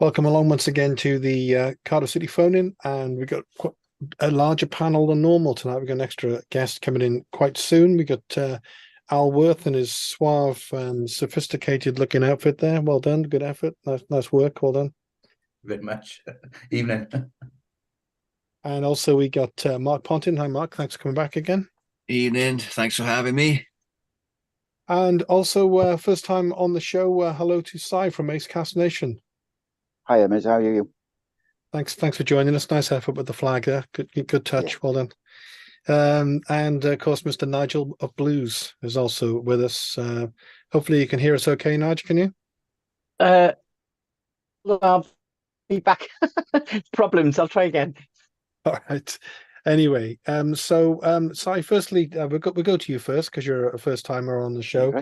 Welcome along once again to the Cardiff City phone-in, and we've got quite a larger panel than normal tonight. We've got an extra guest coming in quite soon. We got Al Worth and his suave and sophisticated-looking outfit there. Well done, good effort, nice work, well done. Very much. Evening. And also we got Mark Pontin. Hi, Mark. Thanks for coming back again. Evening. Thanks for having me. And also first time on the show. Hello to Si from Ace Cast Nation. Hi, Emmett. How are you? Thanks for joining us. Nice effort with the flag there. Good touch. Yeah. Well done. And of course, Mr. Nigel of Blues is also with us. Hopefully you can hear us okay, Nigel, can you? Well, I'll be back. Problems. I'll try again. All right. Anyway, Si, firstly, we'll go to you first because you're a first timer on the show.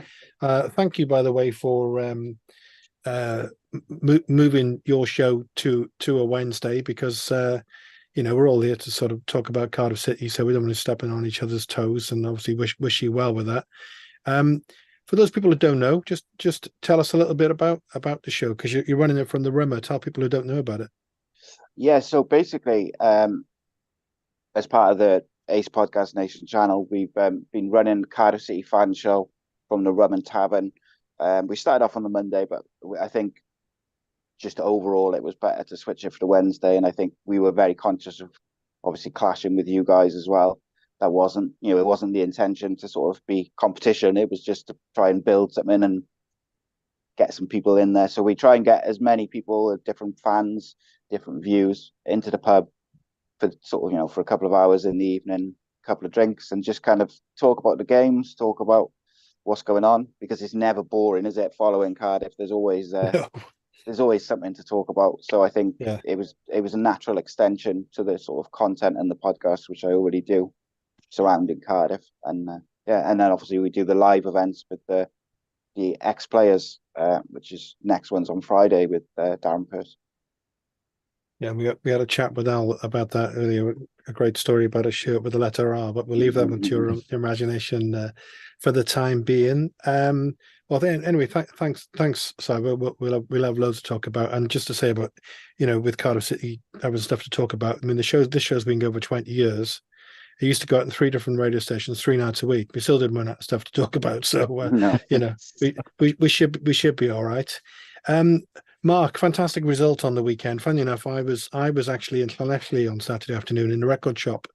Okay. Thank you, by the way, for moving your show to a Wednesday because we're all here to sort of talk about Cardiff City, so we don't want to step on each other's toes, and obviously wish you well with that. For those people who don't know, just tell us a little bit about the show because you're running it from the Rimmer. Tell people who don't know about it. Yeah. So basically, as part of the Ace Podcast Nation channel, we've been running Cardiff City fan show from the Rum and Tavern. We started off on the Monday, but I think just overall it was better to switch it for the Wednesday. And I think we were very conscious of obviously clashing with you guys as well. That wasn't, it wasn't the intention to sort of be competition. It was just to try and build something and get some people in there. So we try and get as many people, different fans, different views into the pub for sort of, for a couple of hours in the evening, a couple of drinks, and just kind of talk about the games, talk about what's going on, because it's never boring, is it? Following Cardiff, there's always something to talk about. So I think it was a natural extension to the sort of content and the podcast, which I already do surrounding Cardiff, and and then obviously we do the live events with the ex players, which is next one's on Friday with Darren Pearce. Yeah, we had a chat with Al about that earlier. A great story about a shirt with the letter R, but we'll leave that one to your imagination for the time being. Well, then, anyway, thanks, Simon. We'll have loads to talk about, and just to say about, with Cardiff City having stuff to talk about. I mean, this show's been going for 20 years. It used to go out in 3 different radio stations, 3 nights a week. We still didn't run out of stuff to talk about, so No. we should be all right. Mark, fantastic result on the weekend. Funny enough, I was actually in Llanelli on Saturday afternoon in the record shop,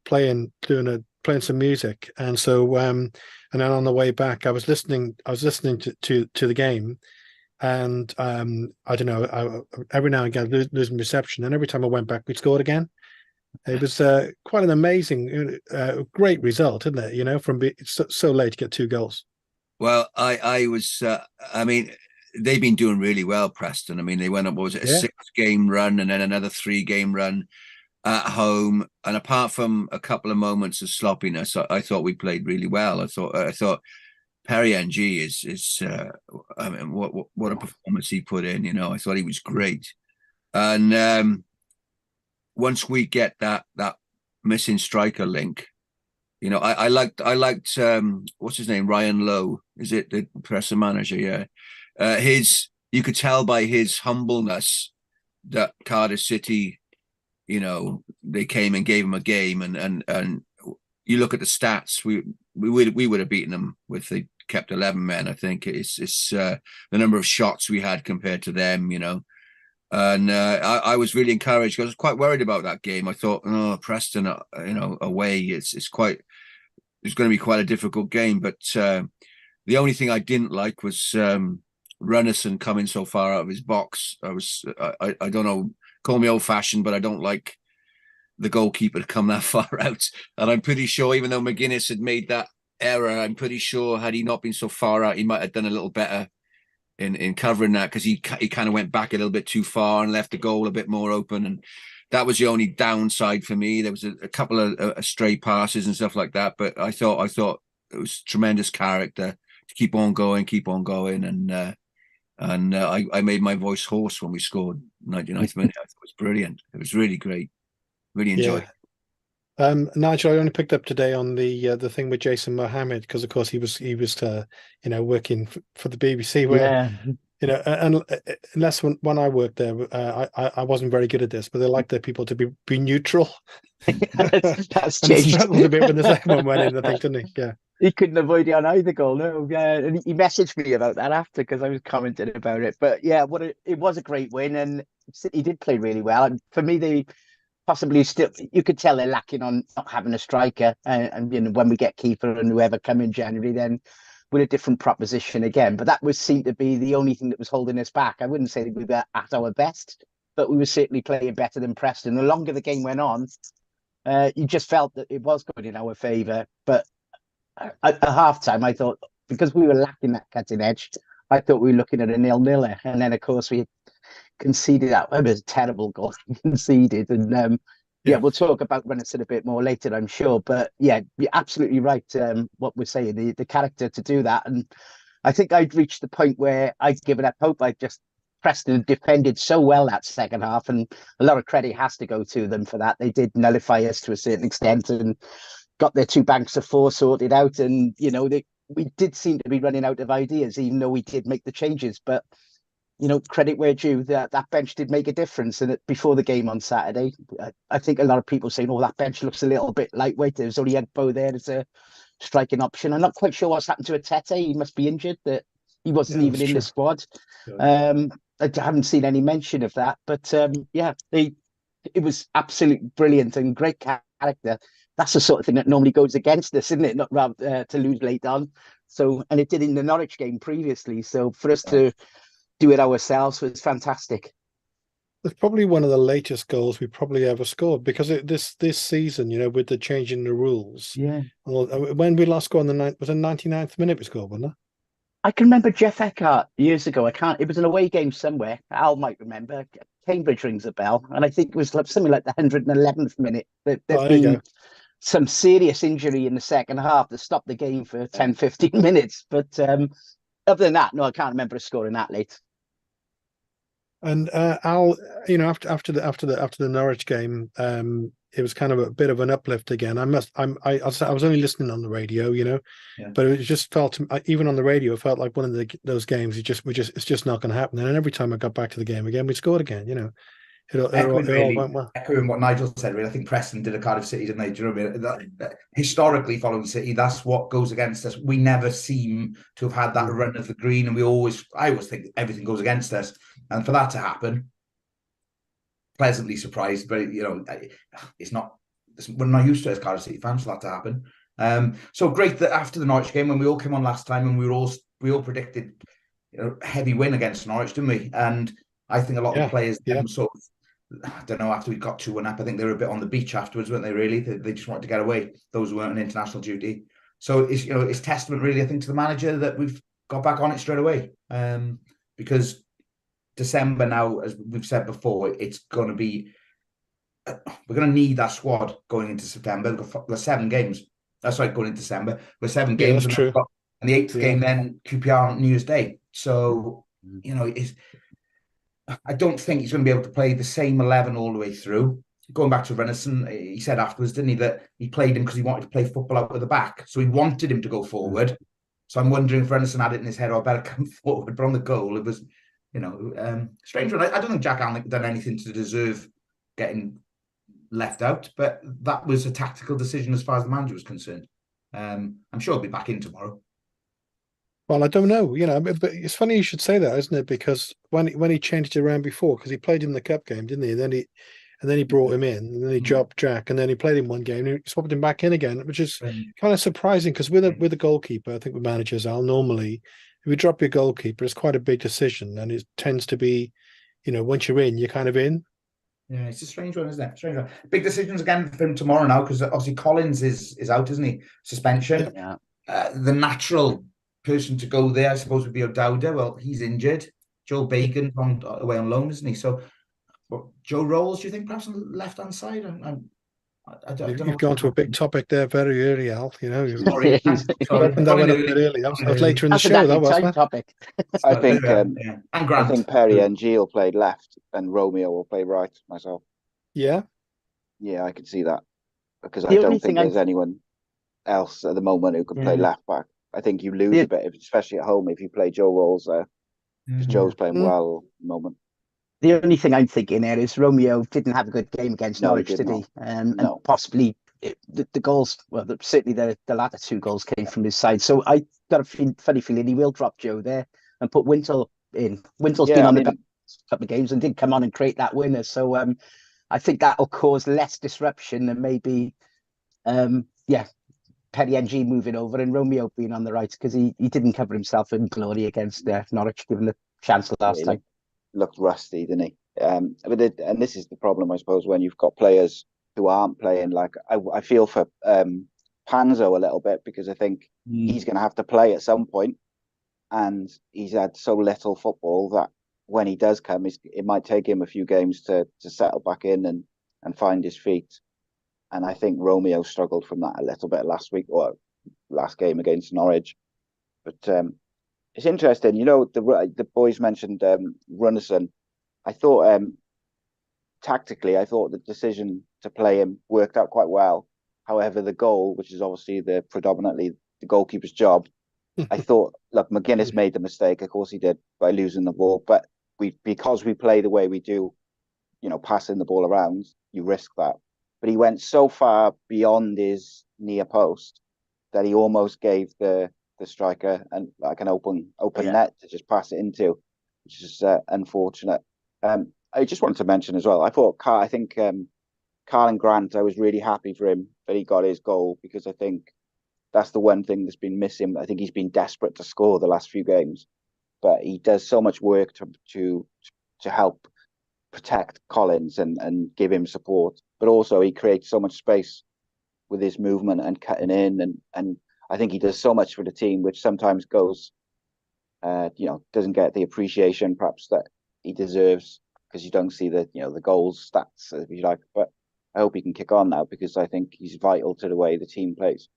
playing some music, and so and then on the way back, I was listening to the game, and I don't know, every now and again losing reception, and every time I went back, we scored again. It was quite an amazing, great result, isn't it? From being so late to get 2 goals. Well, I was, I mean, they've been doing really well, Preston. I mean, they went up, what was it, a 6-game run and then another 3-game run at home. And apart from a couple of moments of sloppiness, I thought we played really well. I thought Perry NG is I mean, what a performance he put in. I thought he was great. And once we get that missing striker link, I liked what's his name, Ryan Lowe, is it, the presser manager? Yeah. You could tell by his humbleness that Cardiff City, they came and gave him a game, and you look at the stats, we would have beaten them with the kept 11 men. I think it's the number of shots we had compared to them, and I was really encouraged because I was quite worried about that game. I thought, Preston, away, it's going to be quite a difficult game. But the only thing I didn't like was Runnison coming so far out of his box. I don't know, call me old fashioned, but I don't like the goalkeeper to come that far out. And I'm pretty sure, even though McGuinness had made that error, I'm pretty sure had he not been so far out, he might have done a little better in covering that, because he kind of went back a little bit too far and left the goal a bit more open. And that was the only downside for me. There was a couple of stray passes and stuff like that, but I thought it was tremendous character to keep on going, and I made my voice hoarse when we scored 99th minute. I thought it was brilliant. It was really great. Really enjoyed it. Nigel, I only picked up today on the thing with Jason Mohammed, because of course he was working for the BBC, where You know, and unless when I worked there, I wasn't very good at this, but they like their people to be neutral. That's And he changed. struggled a bit when the second one went in, I think, didn't he? Yeah. He couldn't avoid it on either goal. No, and he messaged me about that after because I was commenting about it. But yeah, it was a great win, and City did play really well. And for me, they possibly still, you could tell they're lacking on not having a striker. And you know, when we get keeper and whoever come in January, then we're a different proposition again. But that seemed to be the only thing that was holding us back. I wouldn't say that we were at our best, but we were certainly playing better than Preston. The longer the game went on, you just felt that it was going in our favour. But at half time, I thought, because we were lacking that cutting edge, I thought we were looking at a 0-0. And then, of course, we conceded that. It was a terrible goal conceded. And we'll talk about Renison a bit more later, I'm sure. But yeah, you're absolutely right. What we're saying, the character to do that. And I think I'd reached the point where I'd given up hope. Preston defended so well that second half, and a lot of credit has to go to them for that. They did nullify us to a certain extent and got their two banks of four sorted out. And, you know, we did seem to be running out of ideas, even though we did make the changes. But, you know, credit where due, that bench did make a difference. And before the game on Saturday, I think a lot of people saying, oh, that bench looks a little bit lightweight. There's only Egbo there as a striking option. I'm not quite sure what's happened to Atete. He must be injured, that he wasn't even in the squad. I haven't seen any mention of that. But, it was absolutely brilliant and great character. That's the sort of thing that normally goes against us, isn't it? Not rather to lose late on. So, and it did in the Norwich game previously. So for us to do it ourselves was fantastic. It's probably one of the latest goals we probably ever scored, because this season, you know, with the change in the rules. Yeah. When we last scored on the was it 99th minute we scored, wasn't it? I can remember Jeff Eckhart years ago. It was an away game somewhere. Al might remember. Cambridge rings a bell. And I think it was something like the 111th minute. There'd been some serious injury in the second half that stopped the game for 10, 15 minutes. But other than that, no, I can't remember us scoring that late. And Al, you know, after the Norwich game, it was kind of a bit of an uplift again. I was only listening on the radio, you know, but it just felt, even on the radio, it felt like one of those games. It's just not going to happen. And every time I got back to the game again, we scored again. You know, it all went well. Echoing what Nigel said, really, I think Preston did a Cardiff City, didn't they? Do you know what I mean? Historically, following City, that's what goes against us. We never seem to have had that run of the green, and I always think everything goes against us. And for that to happen, pleasantly surprised, but you know, we're not used to it as Cardiff City fans for that to happen. So great that after the Norwich game, when we all came on last time, and we all predicted, you know, heavy win against Norwich, didn't we? And I think a lot of the players sort of, I don't know, after we got 2-1 up, I think they were a bit on the beach afterwards, weren't they? Really, they just wanted to get away. Those who weren't on international duty. So it's testament, really, I think, to the manager that we've got back on it straight away. Because December now, as we've said before, it's going to be, we're going to need that squad going into September. We've got 7 games. That's right, going into December. We're 7 games. That's true. And the 8th game then QPR on New Year's Day. So, you know, I don't think he's going to be able to play the same 11 all the way through. Going back to Renison, he said afterwards, didn't he, that he played him because he wanted to play football out with the back. So he wanted him to go forward. So I'm wondering if Renison had it in his head, I better come forward. But on the goal, it was, you know, strange one. I don't think Jack Allen done anything to deserve getting left out, but that was a tactical decision as far as the manager was concerned. I'm sure he'll be back in tomorrow. Well, I don't know, you know, but it's funny you should say that, isn't it? Because when he changed it around before, because he played him in the cup game, didn't he? And then he brought him in, and then he dropped Jack, and then he played him one game, and he swapped him back in again, which is kind of surprising, because with a goalkeeper, I think with managers, normally, if you drop your goalkeeper, it's quite a big decision, and it tends to be, you know, once you're in, you're kind of in. Yeah, it's a strange one, isn't it? Strange one. Big decisions again for him tomorrow now, because obviously Collins is out, isn't he? Suspension. Yeah. The natural person to go there, I suppose, would be O'Dowda. Well, he's injured. Joe Bacon's away on loan, isn't he? So, Joe Rolls, do you think perhaps on the left-hand side? I don't know. You've gone to a big topic there very early, Al. You know, sorry. That went up a bit early. I was later in the show, that wasn't topic. I think and Grant. I think Perry and Gilles played left, and Romeo will play right. Myself. Yeah. Yeah, I can see that, because I don't think there's anyone else at the moment who can play left back. I think you lose a bit, especially at home, if you play Joe Rolls there. because Joe's playing well at the moment. The only thing I'm thinking there is Romeo didn't have a good game against No, he Norwich, did did he? not. And No. possibly the goals, well, certainly the latter two goals came from his side. So I got a funny feeling he will drop Joe there and put Wintle in. Wintle's been on the bench a couple of games and did come on and create that winner. So I think that'll cause less disruption than maybe, Petty NG moving over and Romeo being on the right, because he didn't cover himself in glory against Norwich, given the chance last time. Looked rusty, didn't he? And this is the problem, I suppose, when you've got players who aren't playing. Like I feel for Panzo a little bit, because I think he's going to have to play at some point, and he's had so little football that when he does come, it might take him a few games to settle back in and find his feet. And I think Romeo struggled from that a little bit last week, or last game against Norwich. But it's interesting, the boys mentioned Runnison. I thought tactically, I thought the decision to play him worked out quite well. However, the goal, which is obviously predominantly the goalkeeper's job, I thought, look, McGuinness made the mistake. Of course he did, by losing the ball. But because we play the way we do, passing the ball around, you risk that. But he went so far beyond his near post that he almost gave the striker an open net to just pass it into, which is unfortunate. I just wanted to mention as well, I think Carlin Grant, I was really happy for him that he got his goal, because I think that's the one thing that's been missing. I think he's been desperate to score the last few games, but he does so much work to help protect Collins and give him support, but also he creates so much space with his movement and cutting in, and I think he does so much for the team, which sometimes goes, doesn't get the appreciation perhaps that he deserves, because you don't see the goals stats, if you like. But I hope he can kick on now, because I think he's vital to the way the team plays.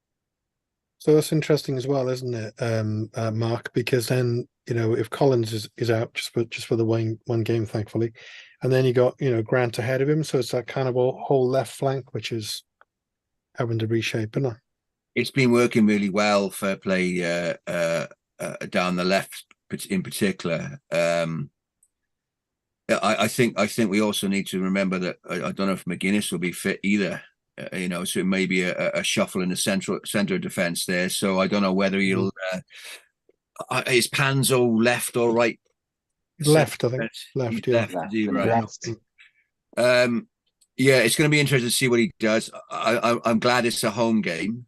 So that's interesting as well, isn't it, Mark? Because then, if Collins is out just for the one game, thankfully, and then you got Grant ahead of him, so it's that kind of a whole left flank which is having to reshape, isn't it? It's been working really well. Fair play down the left in particular. I think we also need to remember that I don't know if McGuinness will be fit either. So it may be a shuffle in the center of defence there. So I don't know whether he'll is Panzo left or right? Left, I think. Left, He's yeah. left. Left. Yeah, it's going to be interesting to see what he does. I'm glad it's a home game,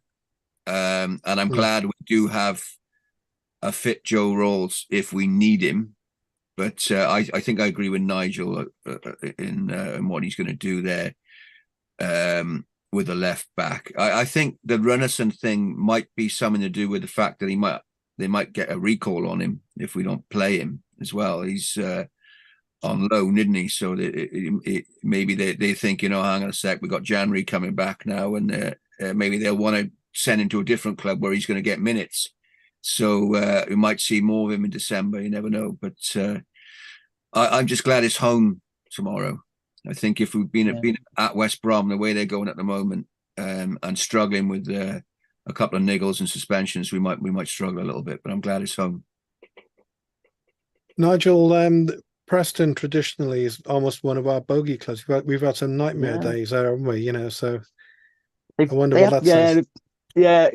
and I'm glad we do have a fit Joe Rawls if we need him. But I think I agree with Nigel in what he's going to do there with the left back. I think the Runnison thing might be something to do with the fact that they might get a recall on him if we don't play him as well. He's on loan, isn't he? So maybe they think, hang on a sec, we got January coming back now, and maybe they'll want to send him to a different club where he's going to get minutes. So we might see more of him in December. You never know. But I'm just glad it's home tomorrow. I think if we've been at West Brom the way they're going at the moment, and struggling with a couple of niggles and suspensions, we might struggle a little bit. But I'm glad it's home. Nigel, Preston traditionally is almost one of our bogey clubs. We've had some nightmare days there, haven't we? So I wonder what that says. Yeah,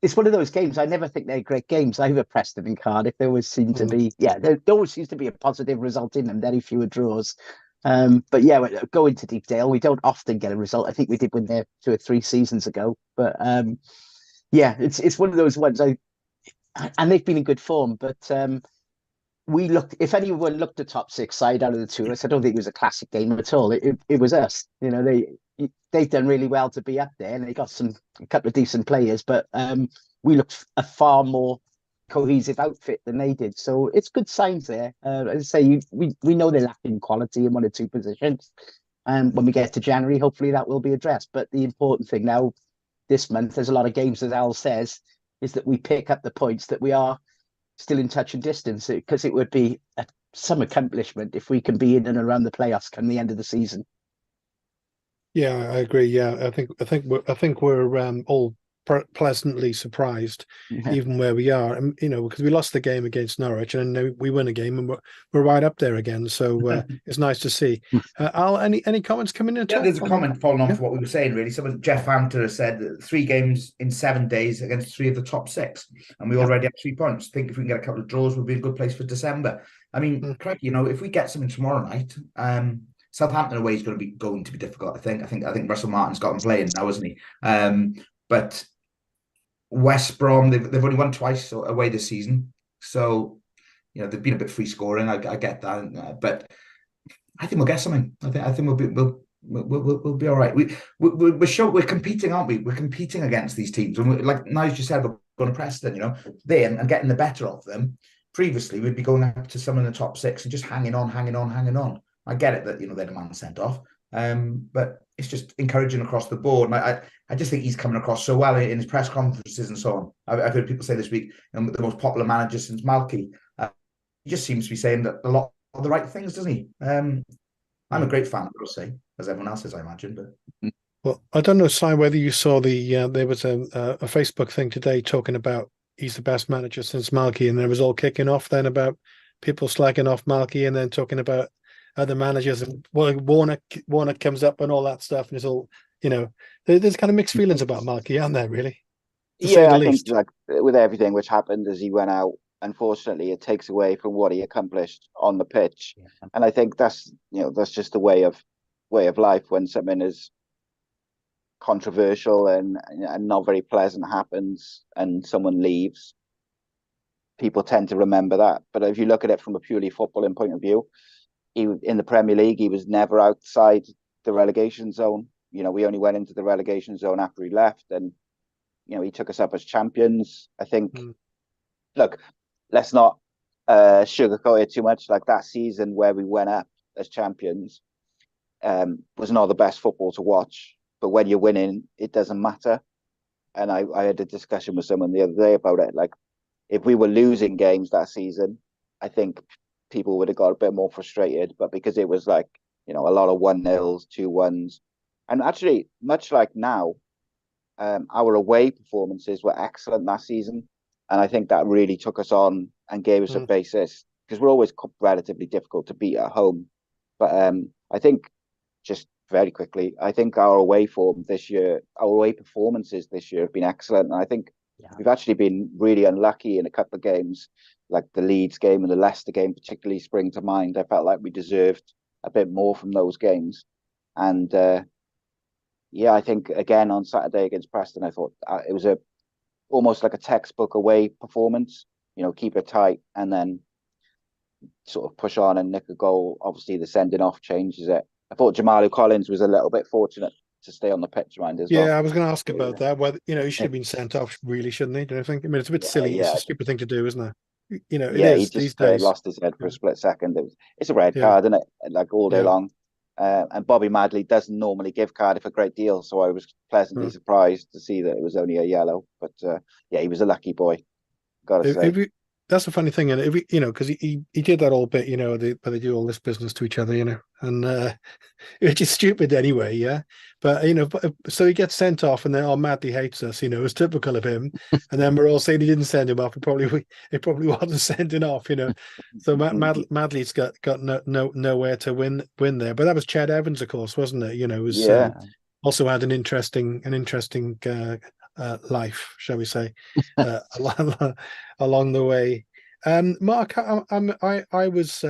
it's one of those games. I never think they're great games. Either Preston and Cardiff, there always seem to be, there always seems to be a positive result in them. Very fewer draws. But go into Deepdale. We don't often get a result. I think we did win there 2 or 3 seasons ago. But it's one of those ones. And they've been in good form. But if anyone looked at top 6 side out of the two of us, I don't think it was a classic game at all. It was us. They've done really well to be up there, and they got a couple of decent players. But we looked a far more cohesive outfit than they did. So it's good signs there. As I say, we know they're lacking quality in 1 or 2 positions. And when we get to January, hopefully that will be addressed. But the important thing now, this month, there's a lot of games, as Al says, is that we pick up the points, that we are still in touch and distance, because it would be some accomplishment if we can be in and around the playoffs come the end of the season. Yeah, I agree. Yeah, I think we're all pleasantly surprised, even where we are, and because we lost the game against Norwich, and then we win a game, and we're right up there again. So it's nice to see. Al, any comments coming in? Yeah, there's a comment following on from what we were saying. Really, Jeff Hunter has said 3 games in 7 days against 3 of the top 6, and we already have 3 points. I think if we can get a couple of draws, we'll be in a good place for December. I mean, crikey, if we get something tomorrow night, Southampton away is going to be difficult. I think Russell Martin's got him playing now, isn't he? But West Brom, they've only won twice away this season, so they've been a bit free scoring. I get that, but I think we'll get something. I think we'll be all right. We're competing, aren't we? We're competing against these teams, and like Nigel just said, we're going to Preston, there and getting the better of them. Previously, we'd be going up to some in the top 6 and just hanging on. I get it that they're the man sent off, but it's just encouraging across the board. And I just think he's coming across so well in his press conferences and so on. I've heard people say this week, the most popular manager since Malky. He just seems to be saying that a lot of the right things, doesn't he? I'm a great fan, I'll say, as everyone else is, I imagine. But well, I don't know, Si, whether you saw there was a Facebook thing today talking about he's the best manager since Malky, and there was all kicking off then about people slacking off Malky, and then talking about other managers, and Warner comes up and all that stuff, and it's all there's kind of mixed feelings about Malky, aren't there? Really? Yeah, I think like with everything which happened as he went out, unfortunately, it takes away from what he accomplished on the pitch, and I think that's just the way of life. When something is controversial and not very pleasant happens, and someone leaves, people tend to remember that. But if you look at it from a purely footballing point of view, in the Premier League, he was never outside the relegation zone. We only went into the relegation zone after he left, and he took us up as champions. I think. Look, let's not sugarcoat it too much. Like that season where we went up as champions was not the best football to watch. But when you're winning, it doesn't matter. And I had a discussion with someone the other day about it. Like, if we were losing games that season, I think people would have got a bit more frustrated. But because it was like, a lot of 1-0s, 2-1s. And actually, much like now, our away performances were excellent last season. And I think that really took us on and gave us a basis, because we're always relatively difficult to beat at home. But I think, just very quickly, I think our away performances this year have been excellent. And I think we've actually been really unlucky in a couple of games, like the Leeds game and the Leicester game particularly spring to mind. I felt like we deserved a bit more from those games. And I think, again, on Saturday against Preston, I thought it was almost like a textbook away performance, keep it tight and then sort of push on and nick a goal. Obviously, the sending off changes it. I thought Jamalu Collins was a little bit fortunate to stay on the pitch, mind as well. Yeah, I was going to ask about that. Whether he should have been sent off, really, shouldn't he? Do you think? I mean, it's a bit silly. Yeah. It's a stupid thing to do, isn't it? It is. He just lost his head for a split second. It's a red card, isn't it? Like all day long. And Bobby Madley doesn't normally give Cardiff a great deal, so I was pleasantly surprised to see that it was only a yellow. But he was a lucky boy, gotta say. That's a funny thing, and if because he did that all bit, but they do all this business to each other, and which is stupid anyway, yeah. But so he gets sent off, and then Madley hates us, it's typical of him. And then we're all saying he didn't send him off. It probably wasn't sending off, So Madley's got nowhere to win there. But that was Chad Evans, of course, wasn't it? It was also had an interesting life, shall we say, along the way. Mark, I was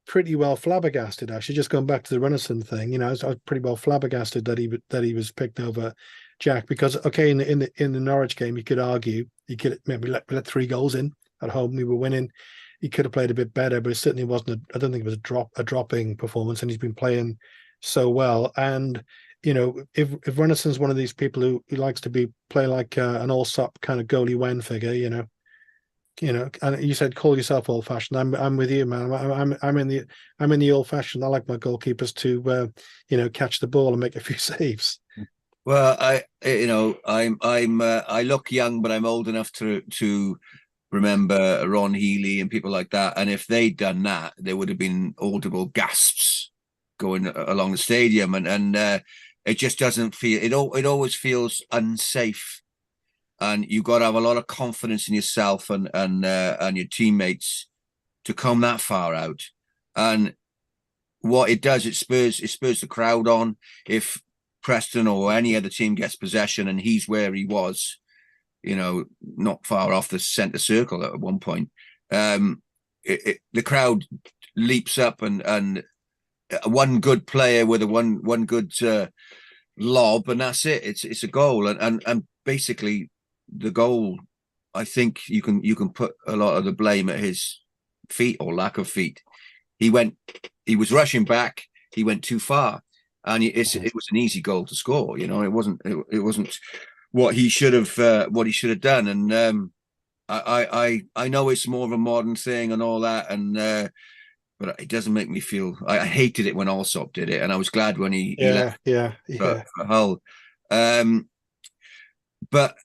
pretty well flabbergasted, actually, just going back to the Runnison thing. I was pretty well flabbergasted that he was picked over Jack, because in the Norwich game, you could argue he could maybe let 3 goals in at home. We were winning. He could have played a bit better, but it certainly wasn't. I don't think it was a dropping performance, and he's been playing so well. And if Runnison's one of these people who likes to play like an all-sop kind of goalie Wen figure, and you said call yourself old-fashioned. I'm with you, man. I'm in the old-fashioned. I like my goalkeepers to catch the ball and make a few saves. Well, I look young, but I'm old enough to remember Ron Healy and people like that. And if they'd done that, there would have been audible gasps going along the stadium, and it just doesn't feel. It always feels unsafe and you've got to have a lot of confidence in yourself and your teammates to come that far out. And what it does, it spurs the crowd on. If Preston or any other team gets possession and he's where he was, not far off the centre circle at one point, the crowd leaps up, and one good player with a one good lob, and that's it. It's a goal, and basically the goal. I think you can put a lot of the blame at his feet or lack of feet. He was rushing back. He went too far, and it was an easy goal to score. It wasn't what he should have done. And I know it's more of a modern thing and all that, and but it doesn't make me feel. I hated it when Allsop did it, and I was glad when he left for Hull. But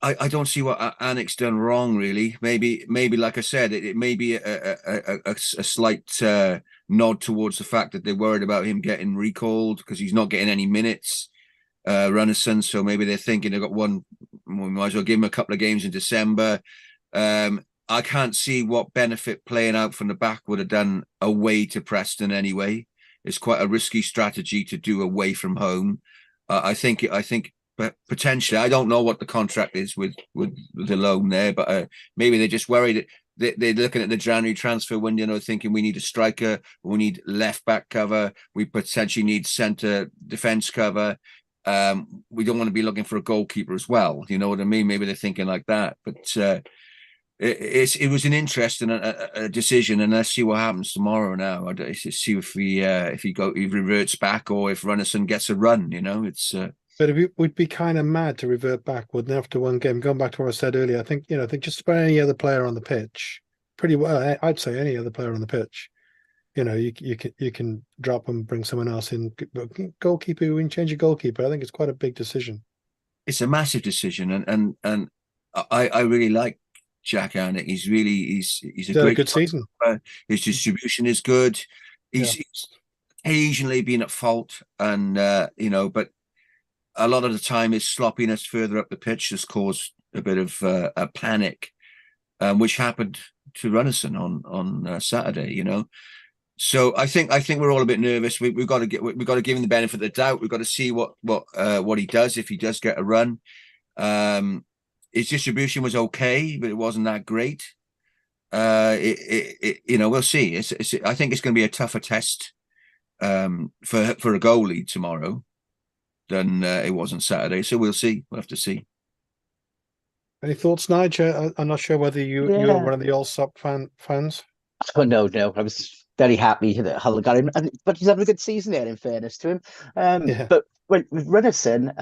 I don't see what Anik's done wrong, really. Maybe like I said, it may be a slight nod towards the fact that they're worried about him getting recalled because he's not getting any minutes. Runnison, so maybe they're thinking they've got one. We might as well give him a couple of games in December. I can't see what benefit playing out from the back would have done away to Preston anyway. It's quite a risky strategy to do away from home. I think. But potentially, I don't know what the contract is with the loan there, but maybe they're just worried. They're looking at the January transfer window, thinking we need a striker, we need left back cover, we potentially need centre defence cover. We don't want to be looking for a goalkeeper as well. You know what I mean? Maybe they're thinking like that. But it was an interesting a decision, and let's see what happens tomorrow. Now, see if he reverts back or if Runnison gets a run. It's. But it would be kind of mad to revert back, wouldn't it, after one game? Going back to what I said earlier, I think just about any other player on the pitch, pretty well. I'd say any other player on the pitch, you can drop and bring someone else in. Goalkeeper, we can change a goalkeeper. I think it's quite a big decision. It's a massive decision, and I really like Jack Anik. He's a great good season. His distribution is good. He's occasionally been at fault, and but a lot of the time his sloppiness further up the pitch has caused a bit of a panic, which happened to Runnison on Saturday. So I think we're all a bit nervous. We've got to give him the benefit of the doubt. We've got to see what he does if he does get a run. His distribution was okay, but it wasn't that great. We'll see. I think it's going to be a tougher test for a goalie tomorrow than it was on Saturday. So we'll see. We'll have to see. Any thoughts, Nigel? I'm not sure whether you're one of the Allsop fans. Oh no, I was very happy that Hull got him, but he's having a good season there. In fairness to him, but with Runnison,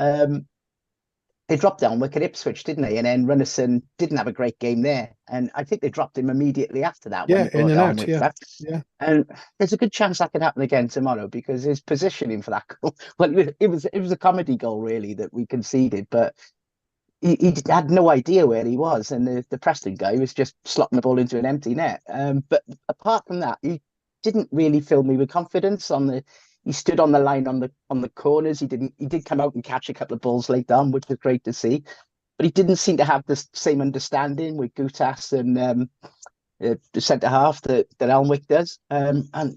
they dropped Alnwick at Ipswich, didn't they? And then Runnison didn't have a great game there, and I think they dropped him immediately after that. Yeah, in and out. Yeah. And there's a good chance that could happen again tomorrow because his positioning for that goal. Well, it was a comedy goal really that we conceded, but he had no idea where he was, and the Preston guy was just slotting the ball into an empty net. But apart from that, he didn't really fill me with confidence He stood on the line on the corners. He did come out and catch a couple of balls late on, which was great to see. But he didn't seem to have the same understanding with Gutas and the centre half that Alnwick does. And I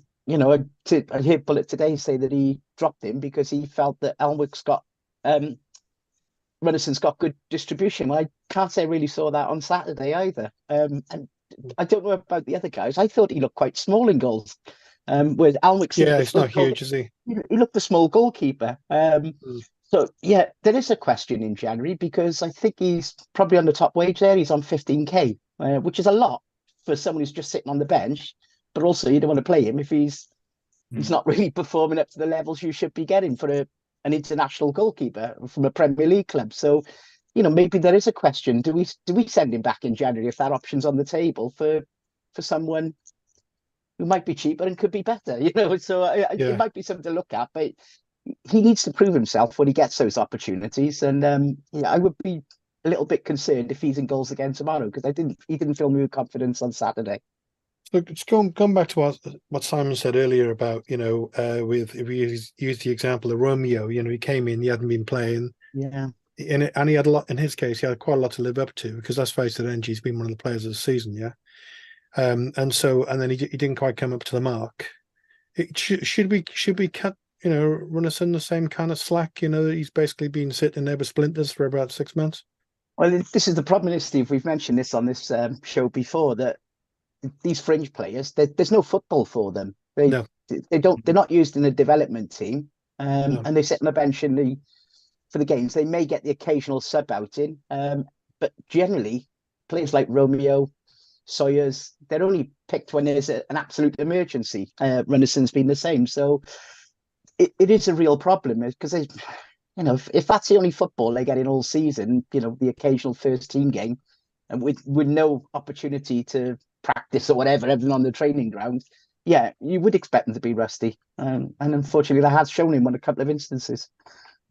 hear Bullet today say that he dropped him because he felt that Alnwick's got Runnison's got good distribution. I can't say I really saw that on Saturday either. And I don't know about the other guys. I thought he looked quite small in goals. With Alnwick, he's not huge, is he? He looked a small goalkeeper. So there is a question in January because I think he's probably on the top wage there. He's on 15k, which is a lot for someone who's just sitting on the bench. But also, you don't want to play him if he's not really performing up to the levels you should be getting for an international goalkeeper from a Premier League club. So, maybe there is a question: do we send him back in January if that option's on the table for someone who might be cheaper and could be better, So it might be something to look at, but he needs to prove himself when he gets those opportunities. And I would be a little bit concerned if he's in goals again tomorrow because he didn't fill me with confidence on Saturday. Look, it's going back to what Simon said earlier about if we use the example of Romeo, he came in, he hadn't been playing. Yeah. and he had a lot in his case. He had quite a lot to live up to because let's face it, NG's been one of the players of the season, yeah. And then he didn't quite come up to the mark. Should we cut Runnison the same kind of slack? He's basically been sitting there with splinters for about 6 months. Well, this is the problem, Steve. We've mentioned this on this show before, that these fringe players, there's no football for them. They're not used in the development team, and they sit on the bench for the games. They may get the occasional sub outing, but generally players like Romeo, Sawyers, they're only picked when there's an absolute emergency. Runnison's been the same, so it is a real problem because if that's the only football they get in all season, the occasional first team game, and with no opportunity to practice or whatever, everything on the training ground, yeah, you would expect them to be rusty. And unfortunately, that has shown him on a couple of instances.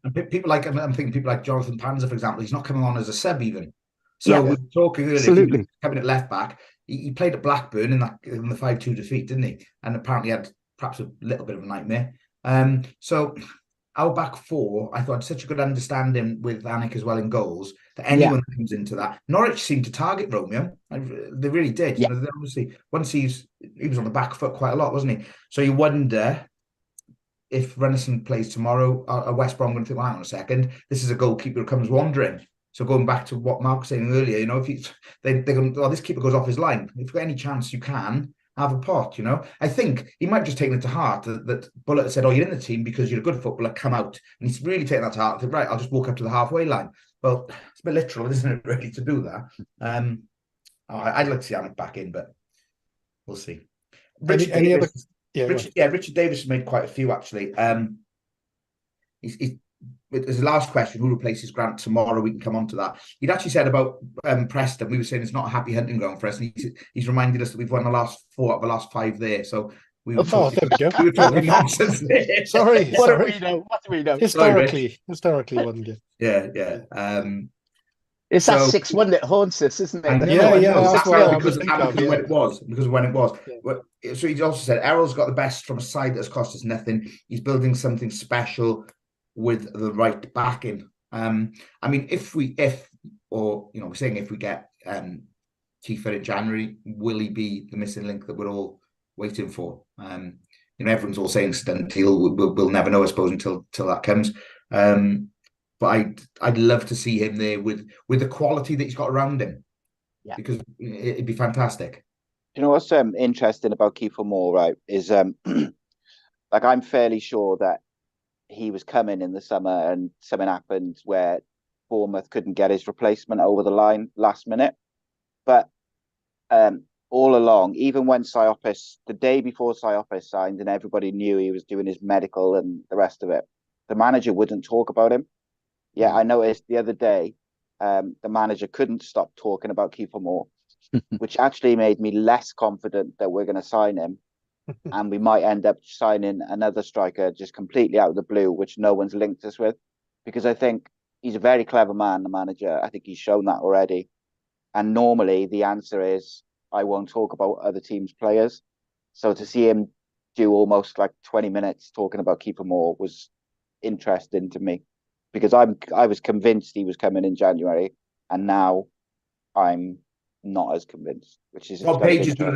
And I'm thinking people like Jonathan Panzer, for example, he's not coming on as a sub even. So we were talking earlier, absolutely. Coming at left back, he played at Blackburn in the 5-2 defeat, didn't he? And apparently had perhaps a little bit of a nightmare. So our back four, I thought, had such a good understanding with Anik as well in goals that anyone that comes into that. Norwich seemed to target Romeo. They really did. Yeah. Obviously, once he was on the back foot quite a lot, wasn't he? So you wonder if Runnison plays tomorrow, are West Brom going to think, well, hang on a second, this is a goalkeeper who comes wandering. So going back to what Mark was saying earlier, if they're going, this keeper goes off his line. If you've got any chance, you can have a pot. I think he might just take it to heart that Bullet said, you're in the team because you're a good footballer, come out. And he's really taking that to heart. Right, I'll just walk up to the halfway line. Well, it's a bit literal, isn't it, really, to do that? I'd like to see Anik back in, but we'll see. Richard Davis has made quite a few, actually. As a last question, who replaces Grant tomorrow? We can come on to that. He'd actually said about Preston, we were saying it's not a happy hunting ground for us. And he's reminded us that we've won the last 4 out of the last 5 there. So we were talking nonsense there. Sorry. What do we know? Historically, wasn't it? Yeah. It's that 6-1 that haunts us, isn't it? Because of when it was. Yeah. So he also said Errol's got the best from a side that's cost us nothing. He's building something special with the right backing. If we get Kiefer in January, will he be the missing link that we're all waiting for? Everyone's all saying deal. We'll never know, I suppose, until that comes. But I'd love to see him there with the quality that he's got around him. Yeah. Because it'd be fantastic. You know what's interesting about Kiefer Moore, right, is I'm fairly sure that he was coming in the summer and something happened where Bournemouth couldn't get his replacement over the line last minute. But all along, even when the day before Siopis signed and everybody knew he was doing his medical and the rest of it, the manager wouldn't talk about him. Yeah, I noticed the other day, the manager couldn't stop talking about Kiefer Moore, which actually made me less confident that we're going to sign him. And we might end up signing another striker just completely out of the blue, which no one's linked us with. Because I think he's a very clever man, the manager. I think he's shown that already. And normally the answer is, I won't talk about other teams' players. So to see him do almost like 20 minutes talking about Kiefer Moore was interesting to me. Because I was convinced he was coming in January. And now I'm not as convinced, which is Rob Page is doing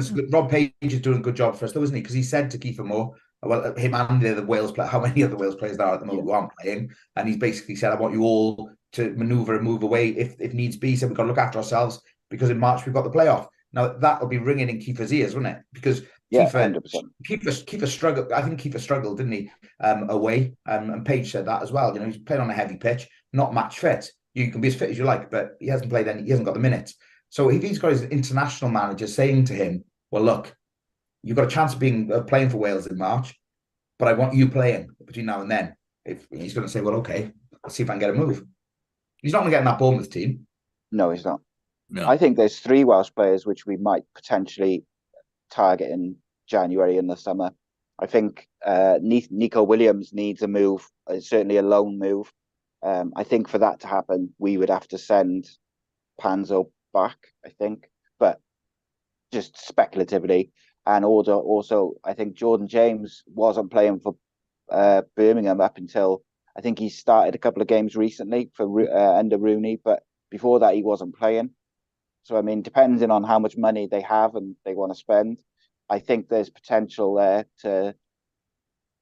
a good job for us, though, isn't he? Because he said to Kiefer Moore, well, him and the other Wales player, how many other Wales players there are at the moment who aren't playing, and he's basically said, I want you all to manoeuvre and move away if needs be. He said we've got to look after ourselves because in March we've got the playoff. Now that'll be ringing in Kiefer's ears, won't it? Because Kiefer struggled. I think Kiefer struggled, didn't he? Away, and Page said that as well. He's playing on a heavy pitch, not match fit. You can be as fit as you like, but he hasn't played any. He hasn't got the minutes. So if he's got his international manager saying to him, well, look, you've got a chance of playing for Wales in March, but I want you playing between now and then. If he's going to say, well, okay, let's see if I can get a move. He's not going to get in that Bournemouth team. No, he's not. No. I think there's 3 Welsh players which we might potentially target in January in the summer. I think Nico Williams needs a move, certainly a loan move. I think for that to happen, we would have to send Panzo back, I think, but just speculatively. And also I think Jordan James wasn't playing for Birmingham up until I think he started a couple of games recently for under Rooney, but before that he wasn't playing. So I mean, depending on how much money they have and they want to spend, I think there's potential there to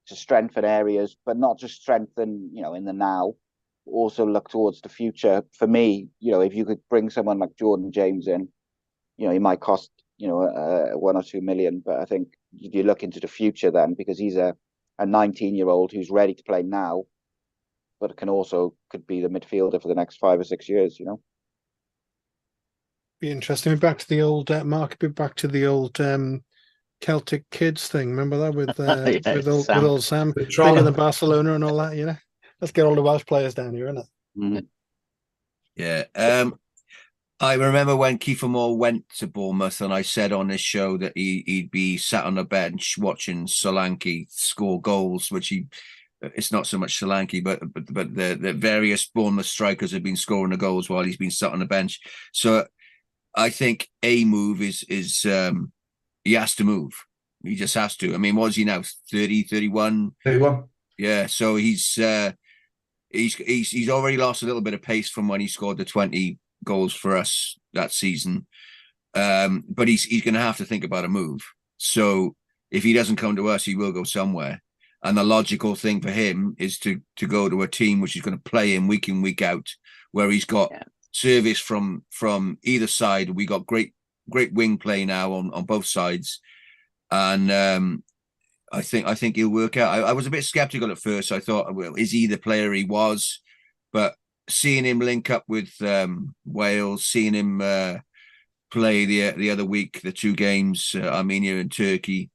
strengthen areas, but not just strengthen, in the now, also look towards the future. For me, if you could bring someone like Jordan James in, he might cost, 1 or 2 million, but I think you look into the future then, because he's a 19-year-old who's ready to play now, but could be the midfielder for the next 5 or 6 years, Be interesting. Back to the old Mark. Back to the old Celtic kids thing. Remember that with Sam. with old Sam, bigger than Barcelona and all that. Let's get all the Welsh players down here, isn't it? Mm-hmm. Yeah. I remember when Kiefer Moore went to Bournemouth, and I said on this show that he'd be sat on the bench watching Solanke score goals, which it's not so much Solanke, but the various Bournemouth strikers have been scoring the goals while he's been sat on the bench. So I think a move is he has to move. He just has to. I mean, what is he now? 30, 31? 31. Yeah. So he's already lost a little bit of pace from when he scored the 20 goals for us that season. But he's going to have to think about a move. So if he doesn't come to us, he will go somewhere. And the logical thing for him is to go to a team which is going to play him week in, week out, where he's got service from either side. We got great wing play now on both sides. And I think he'll work out. I was a bit skeptical at first. I thought, well, is he the player he was? But seeing him link up with Wales, seeing him play the other week, the 2 games, Armenia and Turkey,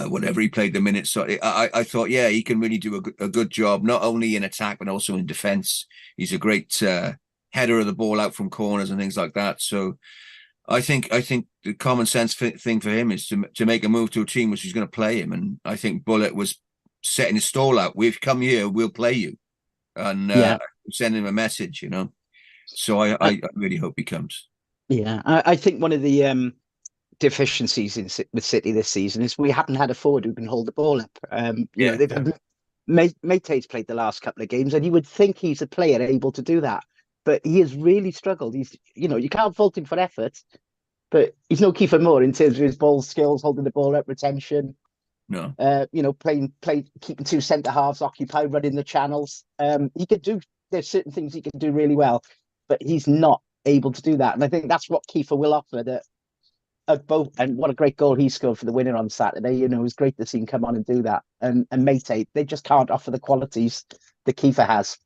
whatever he played the minutes. So I thought, yeah, he can really do a good job, not only in attack, but also in defence. He's a great header of the ball out from corners and things like that. So I think the common sense thing for him is to make a move to a team which is going to play him. And I think Bullet was setting his stall out. We've come here, we'll play you. And send him a message, So I really hope he comes. Yeah, I think one of the deficiencies with City this season is we haven't had a forward who can hold the ball up. Mate's played the last couple of games, and you would think he's a player able to do that, but he has really struggled. He's, you can't fault him for effort, but he's no Kiefer Moore in terms of his ball skills, holding the ball up, retention. No, keeping 2 centre halves occupied, running the channels. He could do. There's certain things he can do really well, but he's not able to do that. And I think that's what Kiefer will offer. That both, and what a great goal he scored for the winner on Saturday. It was great to see him come on and do that. And Mate, they just can't offer the qualities that Kiefer has.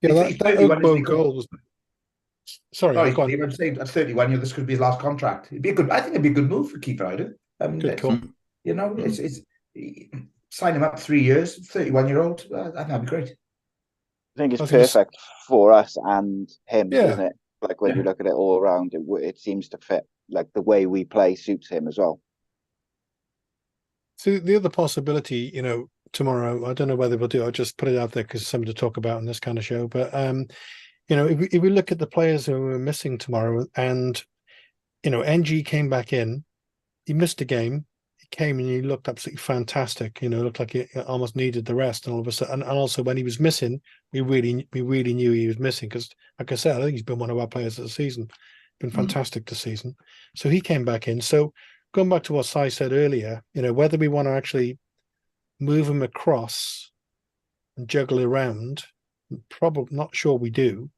Yeah, that goal was. Sorry, I'm saying at 31, this could be his last contract. I think it'd be a good move for Kiefer. I do. Good call. It's sign him up 3 years. 31-year-old. I think that'd be great. I think it's perfect for us and him, isn't it? Like when you look at it all around, it seems to fit. Like the way we play suits him as well. So the other possibility, tomorrow, I don't know whether we'll do. I'll just put it out there because it's something to talk about in this kind of show. But if we look at the players who are missing tomorrow, and NG came back in, he missed a game. He came and he looked absolutely fantastic. Looked like he almost needed the rest. And all of a sudden, and also when he was missing, we really knew he was missing because, like I said, I think he's been one of our players of the season. Been fantastic this season. So he came back in. So going back to what Si said earlier, whether we want to actually move him across and juggle around, probably not sure we do.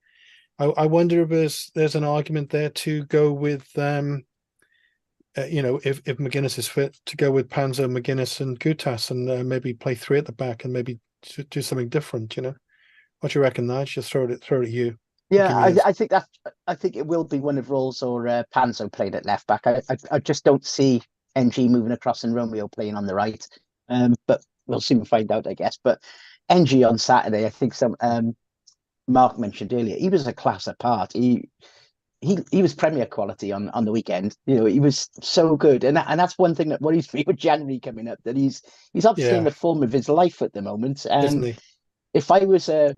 I wonder if there's an argument there to go with if McGuinness is fit, to go with Panzo, McGuinness, and Gutas, and maybe play 3 at the back and maybe do something different. What do you reckon, Nige? Just throw it at you. Yeah, I think it will be one of Rolls or Panzo playing at left back. I just don't see NG moving across and Romeo playing on the right. But we'll soon find out, I guess. But NG on Saturday, I think Mark mentioned earlier, he was a class apart. He was Premier quality on the weekend. He was so good, and that's one thing that worries me with January coming up. That he's obviously in the form of his life at the moment. Isn't he? If I was a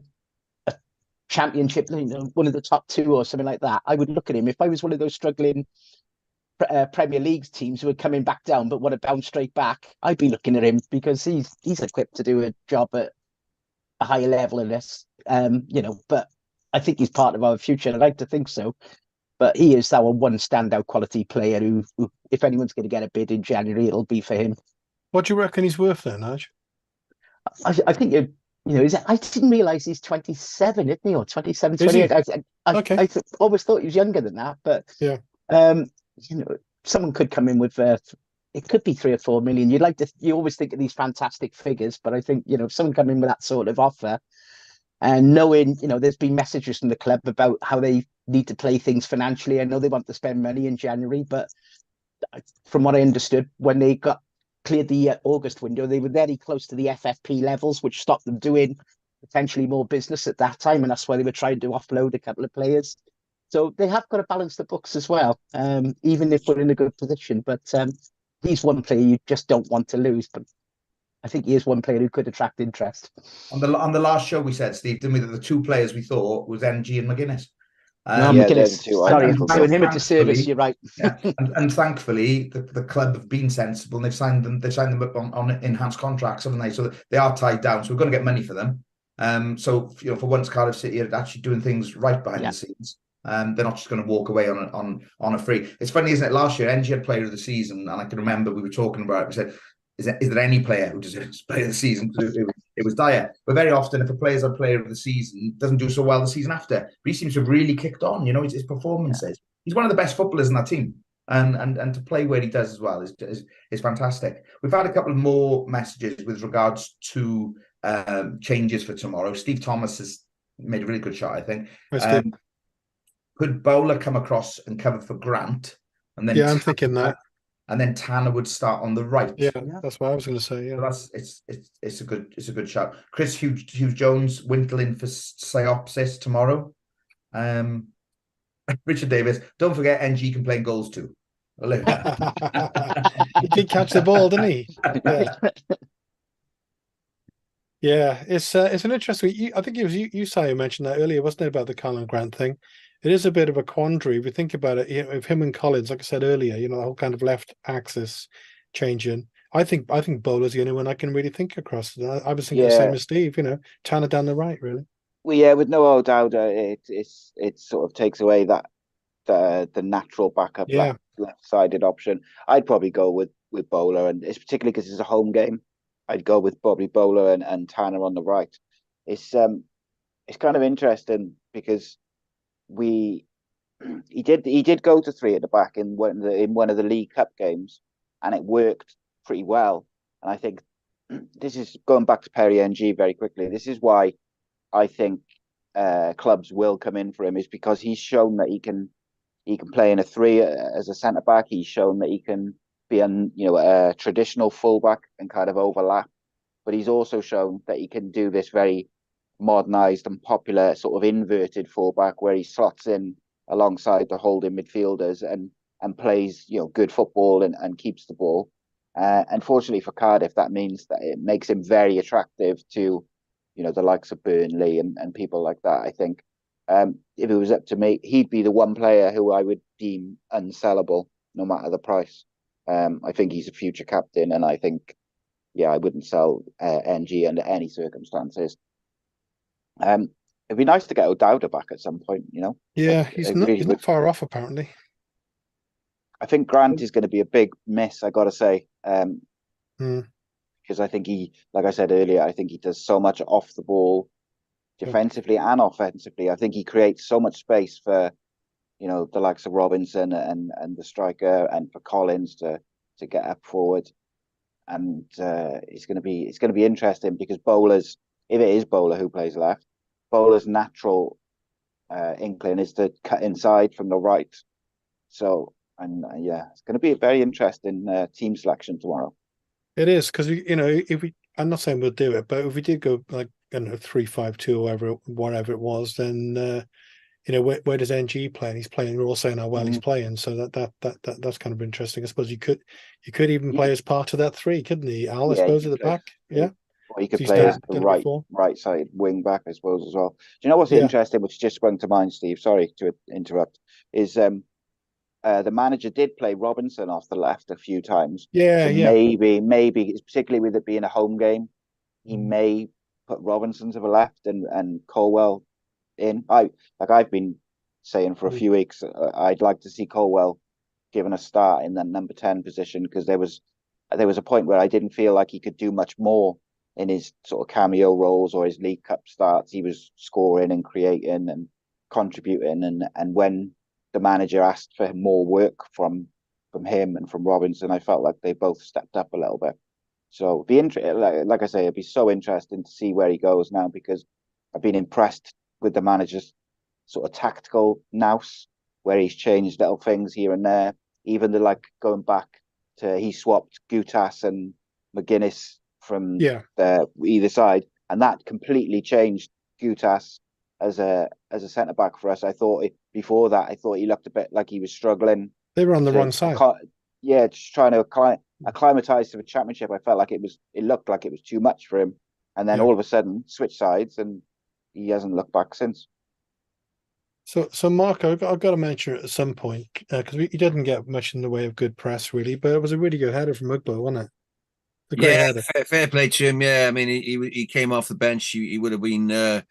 championship, one of the top 2 or something like that, I would look at him. If I was one of those struggling Premier League teams who are coming back down but want to bounce straight back, I'd be looking at him because he's equipped to do a job at a higher level than this. But I think he's part of our future. I'd like to think so. But he is our one standout quality player who if anyone's going to get a bid in January, it'll be for him. What do you reckon he's worth then, Nige? I think I didn't realise he's 27, isn't he, or 27, 28. I always thought he was younger than that, but yeah, someone could come in with it could be 3 or 4 million. You always think of these fantastic figures, but I think if someone come in with that sort of offer, and knowing there's been messages from the club about how they need to play things financially. I know they want to spend money in January, but from what I understood, when they cleared the August window, they were very close to the FFP levels, which stopped them doing potentially more business at that time, and that's why they were trying to offload a couple of players. So they have got to balance the books as well, even if we're in a good position. But he's one player you just don't want to lose. But I think he is one player who could attract interest. On the last show, we said, Steve, didn't we, that the 2 players we thought was NG and McGuinness. McGuinness. Sorry, I'm doing him a disservice. You're right. and thankfully, the club have been sensible and they've signed them up on enhanced contracts, haven't they? So they are tied down. So we're going to get money for them. So for once, Cardiff City are actually doing things right behind the scenes. They're not just going to walk away on a free. It's funny, isn't it? Last year, NG had Player of the Season, and I can remember we were talking about it. We said, is there any player who deserves Player of the Season? It was Dyer. But very often, if a player's a Player of the Season, doesn't do so well the season after. But he seems to have really kicked on. His performances. Yeah. He's one of the best footballers in that team, and to play where he does as well is fantastic. We've had a couple of more messages with regards to changes for tomorrow. Steve Thomas has made a really good shot, I think. Could Bowler come across and cover for Grant? And then I'm thinking that. And then Tanner would start on the right. Yeah, that's what I was going to say. Yeah, so it's a good shout. Chris Hughes Jones Wintle in for Psyopsis tomorrow. Richard Davis, don't forget NG can play in goals too. He did catch the ball, didn't he? Yeah, it's an interesting. I think it was you, Si, who mentioned that earlier, wasn't it, about the Colin Grant thing? It is a bit of a quandary if you think about it. If him and Collins, like I said earlier, the whole kind of left axis changing. I think Bowler's the only one I can really think across. I was thinking the same as Steve. Tanner down the right, really. Well, with no doubt, it sort of takes away that the natural backup left-sided option. I'd probably go with Bowler, and it's particularly because it's a home game. I'd go with Bobby Bowler and Tanner on the right. It's kind of interesting because he did go to 3 at the back in one of the League Cup games, and it worked pretty well. And I think this is going back to Perry NG very quickly. This is why I think clubs will come in for him, is because he's shown that he can play in a 3 as a centre back. He's shown that he can be a traditional fullback and kind of overlap, but he's also shown that he can do this very modernized and popular sort of inverted fullback where he slots in alongside the holding midfielders and plays good football and keeps the ball. Unfortunately for Cardiff, that means that it makes him very attractive to the likes of Burnley and people like that. I think if it was up to me, he'd be the one player who I would deem unsellable no matter the price. I think he's a future captain, and I think I wouldn't sell NG under any circumstances. It'd be nice to get O'Dowda back at some point, Yeah, he's not far off, apparently. I think Grant is going to be a big miss, I got to say. Because I think like I said earlier, I think he does so much off the ball, defensively and offensively. I think he creates so much space for, the likes of Robinson and the striker, and for Collins to get up forward. And it's going to be interesting because Bowler's, if it is Bowler who plays left, Bowler's natural inkling is to cut inside from the right. So, it's going to be a very interesting team selection tomorrow. It is, because I'm not saying we'll do it, but if we did go 3-5-2 or whatever it was, then where does NG play? And he's playing. We're all saying how well he's playing, so that's kind of interesting. I suppose you could even play as part of that 3, couldn't he? Al, I suppose at the back, Or you could play as the right side wing back, I suppose, as well. Do you know what's interesting, which just sprung to mind, Steve? Sorry to interrupt. Is the manager did play Robinson off the left a few times. Yeah, So yeah. maybe, particularly with it being a home game, he may put Robinson to the left and Colwell in. I've been saying for a few weeks, I'd like to see Colwell given a start in that number 10 position, because there was a point where I didn't feel like he could do much more in his sort of cameo roles or his League Cup starts. He was scoring and creating and contributing, and when the manager asked for more work from him and from Robinson, I felt like they both stepped up a little bit. So like I say, it'd be so interesting to see where he goes now, because I've been impressed with the manager's sort of tactical nous, where he's changed little things here and there. Even going back to, he swapped Gutas and McGuinness from either side, and that completely changed Gutas as a centre back for us. Before that, I thought he looked a bit like he was struggling. They were on the wrong side. Just trying to acclimatise to the Championship. I felt like it looked like it was too much for him, and then all of a sudden switch sides, and he hasn't looked back since. So Marco, I've got to mention it at some point, because he didn't get much in the way of good press, really, but it was a really good header from Ugbo, wasn't it? A great header. Fair play to him. Yeah, I mean, he came off the bench. He would have been, not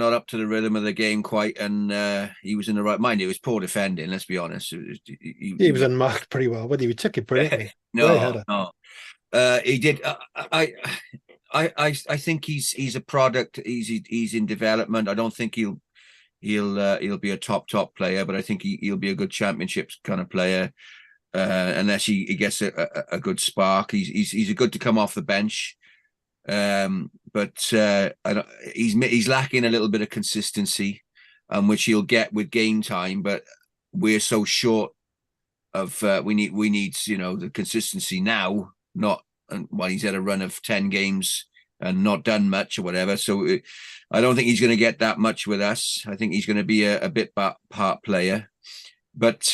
up to the rhythm of the game quite, and he was in the right mind. It was poor defending. Let's be honest. He was unmarked pretty well, but he took it brilliantly. No. He did. I think he's a product. He's in development. I don't think he'll be a top player, but I think he'll be a good Championships kind of player, unless he gets a good spark. He's good to come off the bench, but he's lacking a little bit of consistency, which he'll get with game time. But we're so short of we need the consistency now, not while he's had a run of 10 games and not done much or whatever. So I don't think he's going to get that much with us. I think he's going to be a bit part player. But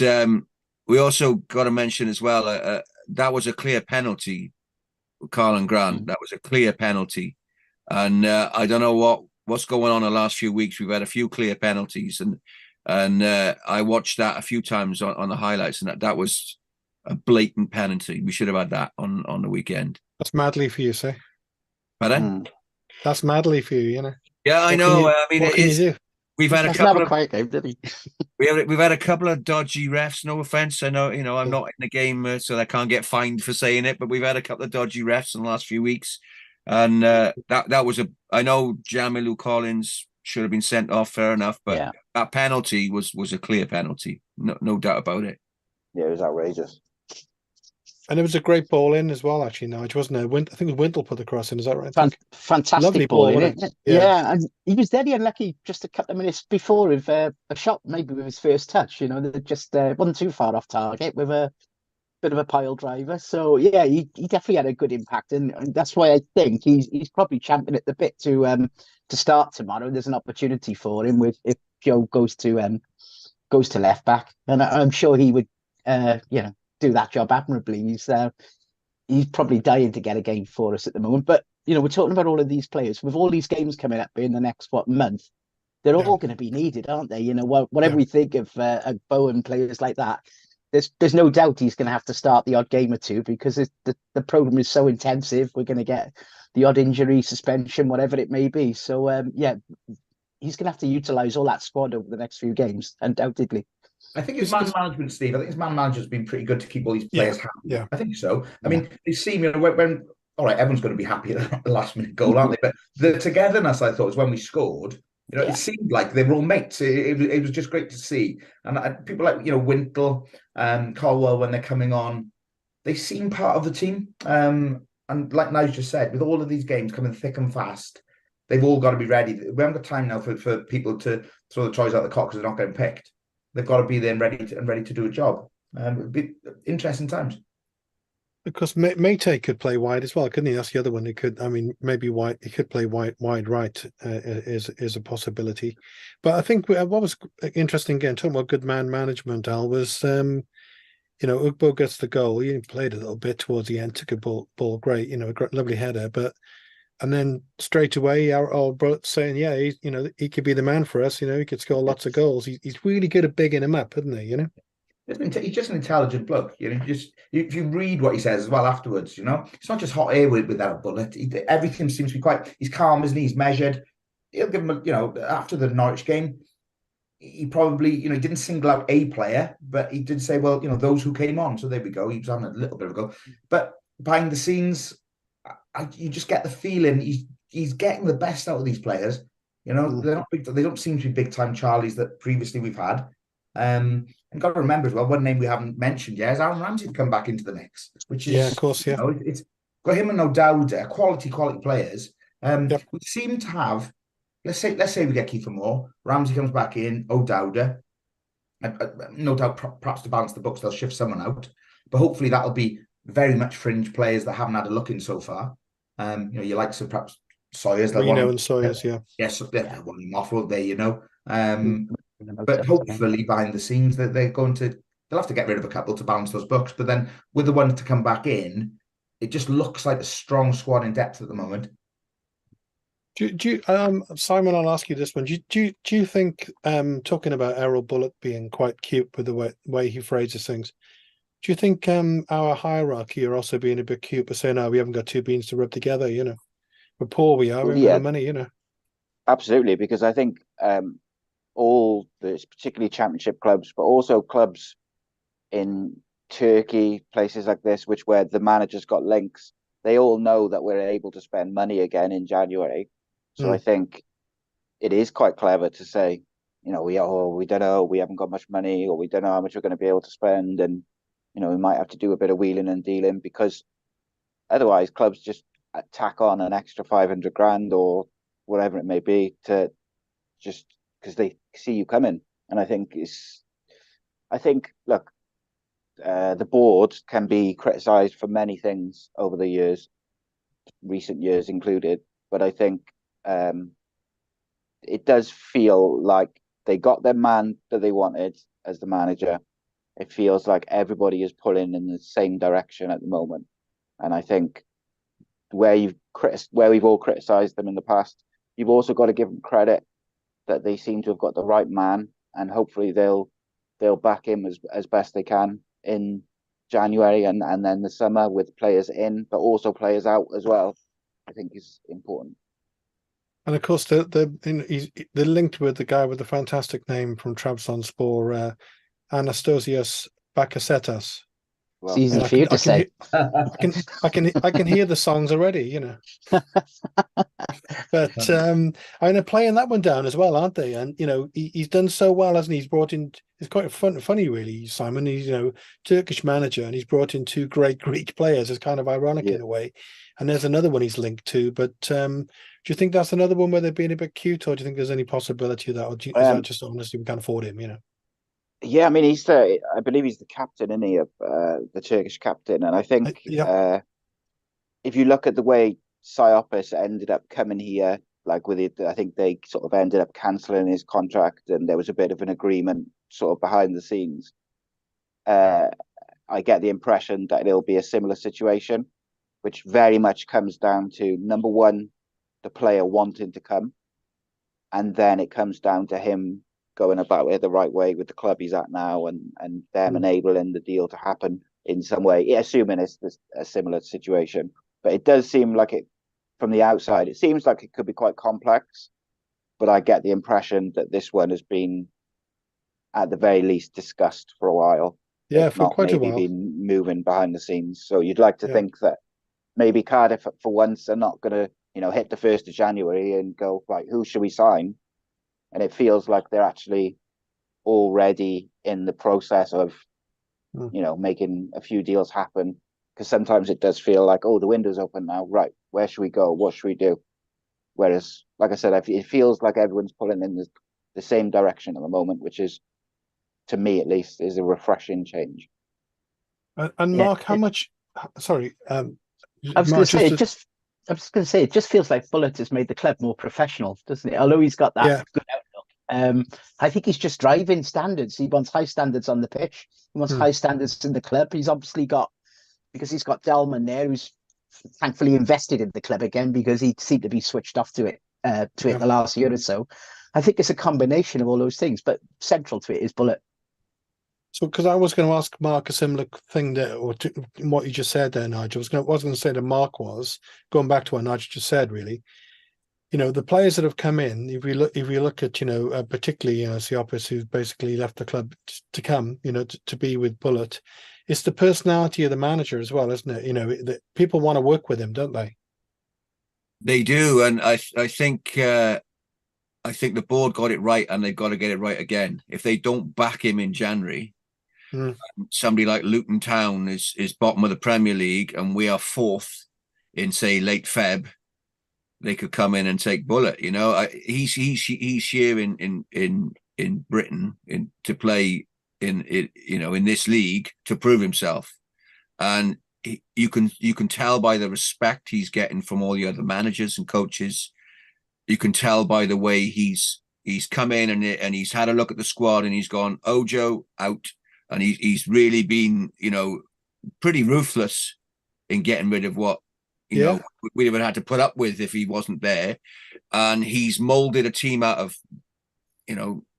we also got to mention as well, that was a clear penalty, Carl Grant. That was a clear penalty. And I don't know what's going on the last few weeks. We've had a few clear penalties. And I watched that a few times on the highlights, and that was a blatant penalty. We should have had that on the weekend. That's madly for you, say. Pardon? That's madly for you, Yeah, I know. I mean, what can you do? We've had a couple of quiet game, did he? we've had a couple of dodgy refs. No offense, I know. I'm not in the game, so I can't get fined for saying it. But we've had a couple of dodgy refs in the last few weeks, and that was I know Jamilu Collins should have been sent off. Fair enough, but that penalty was a clear penalty. No doubt about it. Yeah, it was outrageous. And it was a great ball in as well, actually, Nige, wasn't it? I think Wintle put the cross in, is that right? Fantastic lovely ball in it? it. Yeah, and he was very unlucky just a couple of minutes before with a shot, maybe with his first touch, that just wasn't too far off target with a bit of a pile driver. So, yeah, he definitely had a good impact, and that's why I think he's probably champing at the bit to start tomorrow. There's an opportunity for him if Joe goes to left back, and I'm sure he would, do that job admirably. He's probably dying to get a game for us at the moment. But we're talking about all of these players with all these games coming up in the next month. They're all going to be needed, aren't they? Whatever we think of Bowen, players like that, there's no doubt he's going to have to start the odd game or two, because the program is so intensive. We're going to get the odd injury, suspension, whatever it may be. So he's going to have to utilize all that squad over the next few games, undoubtedly. I think his man management, Steve. I think his man management's been pretty good to keep all these players happy. Yeah, I think so. I mean, they seem, when all right, everyone's going to be happy at the last minute goal, aren't they? But the togetherness, I thought, was when we scored. It seemed like they were all mates. It was just great to see. And people like Wintle, Colwell, when they're coming on, they seem part of the team. And like Nige just said, with all of these games coming thick and fast, they've all got to be ready. We haven't got time now for people to throw the toys out the cock because they're not getting picked. They've got to be there and ready to do a job. It'd be interesting times. Because Mate could play wide as well, couldn't he? That's the other one. He could. I mean, maybe wide. He could play wide right. Is a possibility. But I think what was interesting again, talking about good man management, Al, was Ugbo gets the goal. He played a little bit towards the end, took a ball great. A great, lovely header, and then straight away, our old brother saying, he could be the man for us. He could score lots of goals. He's really good at bigging him up, isn't he? He's just an intelligent bloke. If you read what he says as well afterwards, it's not just hot air without Bullet. Everything seems to be he's calm, isn't he? He's measured. He'll give him, after the Norwich game, he probably, he didn't single out a player, but he did say, well, those who came on. So there we go. He was on a little bit of a go. But behind the scenes, you just get the feeling he's getting the best out of these players. They're not they don't seem to be big time Charlies that previously we've had. And got to remember as well, one name we haven't mentioned yet is Aaron Ramsey to come back into the mix, which is, of course, it's got him and O'Dowda, quality players. Yep. We seem to have, let's say we get Kiefer Moore, Ramsey comes back in, O'Dowda. No doubt, perhaps to balance the books, they'll shift someone out, but hopefully that'll be very much fringe players that haven't had a look in so far. You like some perhaps Sawyers, Reno and Sawyers, yes, they're one off, won't they? But hopefully behind the scenes that they'll have to get rid of a couple to balance those books. But then with the ones to come back in, it just looks like a strong squad in depth at the moment. Do you, Simon, I'll ask you this one. Do you think, talking about Errol Bullock being quite cute with the way he phrases things, do you think our hierarchy are also being a bit cute by saying, "No, we haven't got two beans to rub together"? We're poor, we are. We haven't got the money, Absolutely, because I think all the particularly championship clubs, but also clubs in Turkey, places like this, where the manager's got links, they all know that we're able to spend money again in January. So I think it is quite clever to say, we don't know, we haven't got much money, or we don't know how much we're going to be able to spend, and we might have to do a bit of wheeling and dealing, because otherwise clubs just tack on an extra 500 grand or whatever it may be to just because they see you coming. And I think look, the board can be criticised for many things over the years, recent years included, but I think it does feel like they got their man that they wanted as the manager. It feels like everybody is pulling in the same direction at the moment, and I think where we've all criticised them in the past, you've also got to give them credit that they seem to have got the right man, and hopefully they'll back him as best they can in January and then the summer with players in, but also players out as well. I think is important. And of course, they're linked with the guy with the fantastic name from Trabzonspor, Anastasios Bakasetas. Well, it's easy for you to say. I can hear the songs already, But they're playing that one down as well, aren't they? And he's done so well, hasn't he? He's brought in. It's quite funny, really, Simon. He's Turkish manager, and he's brought in two great Greek players. It's kind of ironic in a way. And there's another one he's linked to. But do you think that's another one where they're being a bit cute, or do you think there's any possibility of that, or is that just honestly we can't afford him? Yeah, I mean, I believe he's the captain, isn't he, of the Turkish captain? And I think if you look at the way Siopis ended up coming here, like with it, I think they sort of ended up cancelling his contract, and there was a bit of an agreement sort of behind the scenes. I get the impression that it'll be a similar situation, which very much comes down to, number one, the player wanting to come, and then it comes down to him going about it the right way with the club he's at now, and them enabling the deal to happen in some way, assuming it's a similar situation. But it does seem like it, from the outside, it seems like it could be quite complex, but I get the impression that this one has been, at the very least, discussed for a while. Yeah, for quite a while. Been moving behind the scenes. So you'd like to think that maybe Cardiff, for once, are not going to, hit the 1st of January and go, right, who should we sign? And it feels like they're actually already in the process of, making a few deals happen. Because sometimes it does feel like, the window's open now. Right, where should we go? What should we do? Whereas, like I said, it feels like everyone's pulling in the same direction at the moment, which is, to me at least, is a refreshing change. And Mark, how much? Sorry, I was going to say, it just feels like Bullet has made the club more professional, doesn't it? Although he's got that good outlook. I think he's just driving standards. He wants high standards on the pitch. He wants high standards in the club. He's obviously because he's got Delman there, who's thankfully invested in the club again, because he seemed to be switched off to it the last year or so. I think it's a combination of all those things, but central to it is Bullet. So, because I was going to ask Mark a similar thing that, or to what you just said there, Nigel. I was going to say that Mark was going back to what Nigel just said. Really, the players that have come in. If we look at, particularly, Siopis, who's basically left the club to come, to be with Bullet. It's the personality of the manager as well, isn't it? That people want to work with him, don't they? They do, and I think the board got it right, and they've got to get it right again. If they don't back him in January, somebody like Luton Town is bottom of the Premier League, and we are fourth in, say, late Feb. They could come in and take Bullet. He's here in Britain to play in this league to prove himself, and you can tell by the respect he's getting from all the other managers and coaches. You can tell by the way he's come in and he's had a look at the squad and he's gone, Ojo out, and he's really been pretty ruthless in getting rid of what we would have had to put up with if he wasn't there, and he's molded a team out of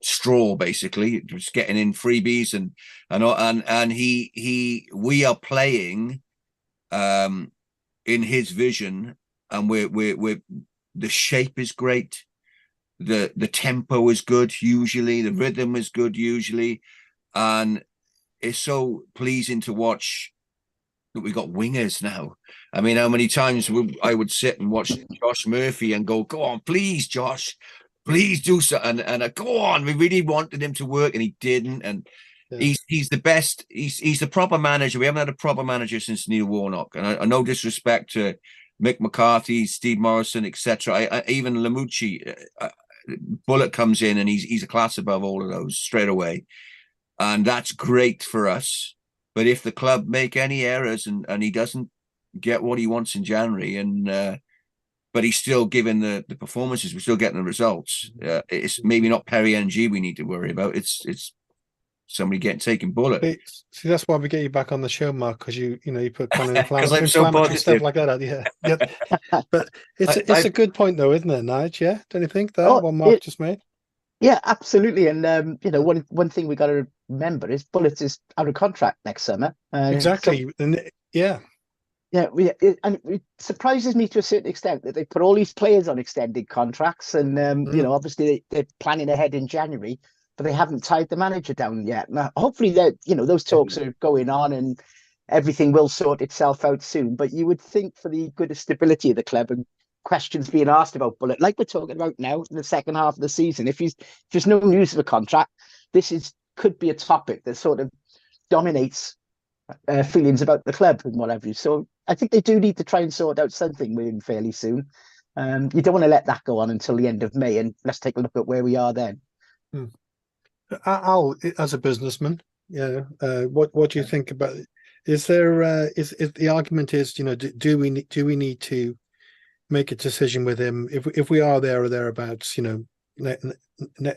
straw, basically, just getting in freebies and we are playing in his vision, and we're the shape is great, the tempo is good usually, the rhythm is good usually, and it's so pleasing to watch that we got wingers now. I mean, how many times I would sit and watch Josh Murphy and go on, please, Josh, please do so, and go on. We really wanted him to work, and he didn't. And he's the best. He's the proper manager. We haven't had a proper manager since Neil Warnock. And I no disrespect to Mick McCarthy, Steve Morrison, etc. Even Lamucci, Bullet comes in and he's a class above all of those straight away, and that's great for us. But if the club make any errors and he doesn't get what he wants in January, but he's still giving the performances, we're still getting the results. It's maybe not Perry NG we need to worry about. It's somebody taking Bullet. See, that's why we get you back on the show, Mark, because you put kind of inflammatory stuff like that out. Yeah. But it's a good point though, isn't it, Nige? Yeah, don't you think that what Mark just made? Yeah, absolutely. And one thing we got to remember is Bullet is out of contract next summer. Exactly. And it surprises me to a certain extent that they put all these players on extended contracts, and obviously they're planning ahead in January, but they haven't tied the manager down yet. Now, hopefully those talks are going on and everything will sort itself out soon. But you would think, for the good stability of the club and questions being asked about Bullet, like we're talking about now in the second half of the season, if there's no news of a contract, could be a topic that sort of dominates feelings about the club and whatever. So I think they do need to try and sort out something with him fairly soon. You don't want to let that go on until the end of May, and let's take a look at where we are then. Al, as a businessman, what do you think about it? Is there is the argument is, do we need to make a decision with him if we are there or thereabouts,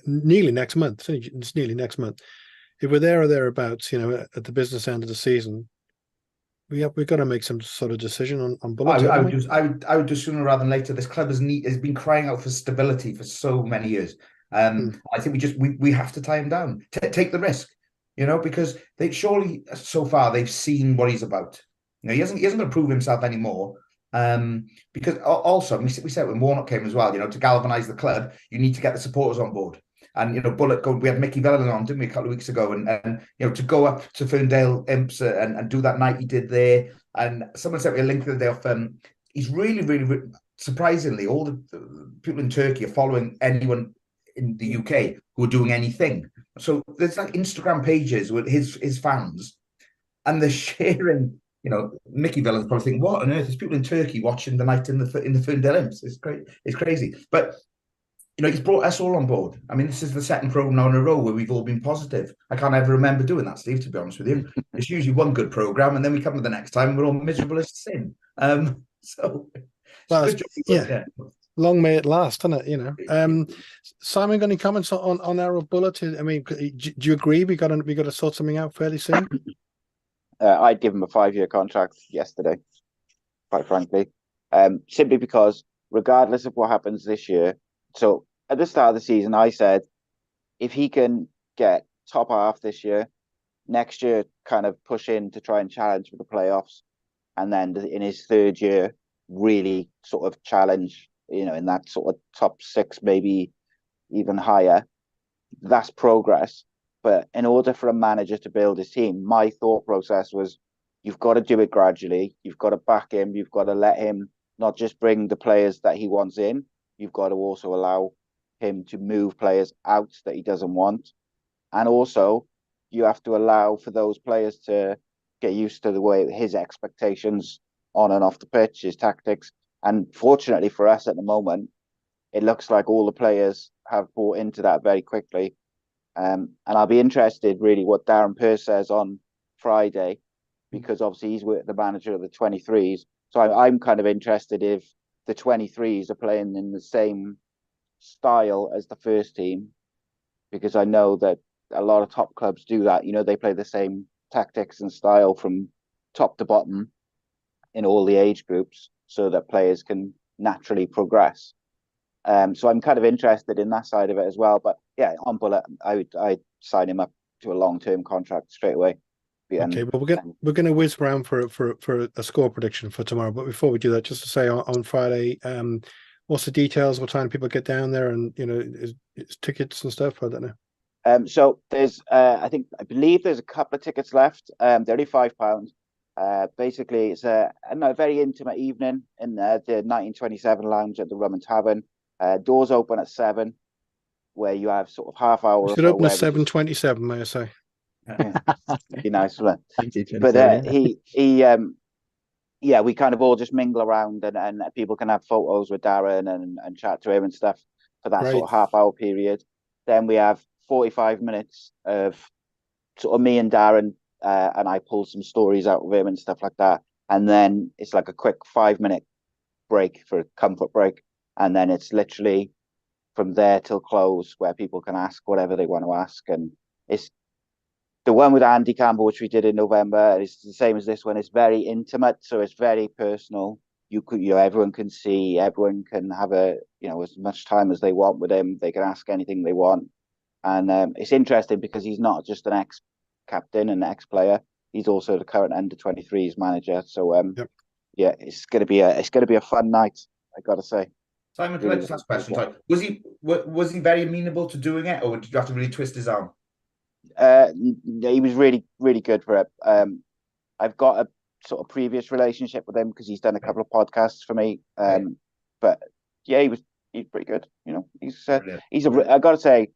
nearly next month? It's nearly next month. If we're there or thereabouts, at the business end of the season, we've got to make some sort of decision on Bullet. I would do sooner rather than later. This club has been crying out for stability for so many years. I think we have to tie him down, take the risk, because they surely so far they've seen what he's about. He isn't going to prove himself anymore. Because also we said when Warnock came as well, to galvanise the club, you need to get the supporters on board. And Bullet we had Mickey Velleman on, didn't we, a couple of weeks ago, and to go up to Ferndale Imps and do that night he did there. And someone sent me a link the other day of he's really, really surprisingly, all the people in Turkey are following anyone in the UK who are doing anything. So there's like Instagram pages with his fans, and they're sharing. Mickey Velleman's probably thinking, what on earth? There's people in Turkey watching the night in the Ferndale Imps. It's great. It's crazy. But he's brought us all on board. I mean, this is the second programme now in a row where we've all been positive. I can't ever remember doing that, Steve, to be honest with you. It's usually one good programme, and then we come to the next time and we're all miserable as sin. Long may it last, doesn't it? Simon, got any comments on our Bullet? I mean, do you agree we got to sort something out fairly soon? I'd give him a 5-year contract yesterday, quite frankly, simply because regardless of what happens this year. So at the start of the season, I said if he can get top half this year, next year kind of push in to try and challenge for the playoffs, and then in his third year really sort of challenge, in that sort of top 6, maybe even higher. That's progress. But in order for a manager to build his team, my thought process was, you've got to do it gradually. You've got to back him. You've got to let him not just bring the players that he wants in. You've got to also allow him to move players out that he doesn't want. And also, you have to allow for those players to get used to the way his expectations on and off the pitch, his tactics. And fortunately for us at the moment, it looks like all the players have bought into that very quickly. And I'll be interested really what Darren Pearce says on Friday, because obviously he's the manager of the 23s. So I'm kind of interested if the 23s are playing in the same style as the first team, because I know that a lot of top clubs do that. They play the same tactics and style from top to bottom in all the age groups so that players can naturally progress. So I'm kind of interested in that side of it as well. But yeah, on Bullet, I'd sign him up to a long-term contract straight away. Okay, well, we're going to whiz around for a score prediction for tomorrow. But before we do that, just to say on Friday, what's the details? What time people get down there, and is tickets and stuff? I don't know. So there's, I believe there's a couple of tickets left. They're only £5. Basically, it's a very intimate evening in the 1927 lounge at the Rum and Tavern. Doors open at 7, where you have sort of half hour. It should open at 7:27, may I say? Yeah, be nice, but yeah, we kind of all just mingle around, and people can have photos with Darren and chat to him and stuff for that sort of half-hour period. Then we have 45 minutes of sort of me and Darren, and I pull some stories out of him and stuff like that. And then it's like a quick 5-minute break for a comfort break. And then it's literally from there till close, where people can ask whatever they want to ask. And it's the one with Andy Campbell, which we did in November. It's the same as this one. It's very intimate, so it's very personal. Everyone can see, everyone can have as much time as they want with him. They can ask anything they want. And it's interesting because he's not just an ex-captain and ex-player. He's also the current under-23s manager. So yeah, it's gonna be a fun night, I gotta say. Simon, can I just ask a question? Was he very amenable to doing it, or did you have to really twist his arm? He was really, really good for it. I've got a sort of previous relationship with him because he's done a couple of podcasts for me. But yeah, he's pretty good. I gotta say,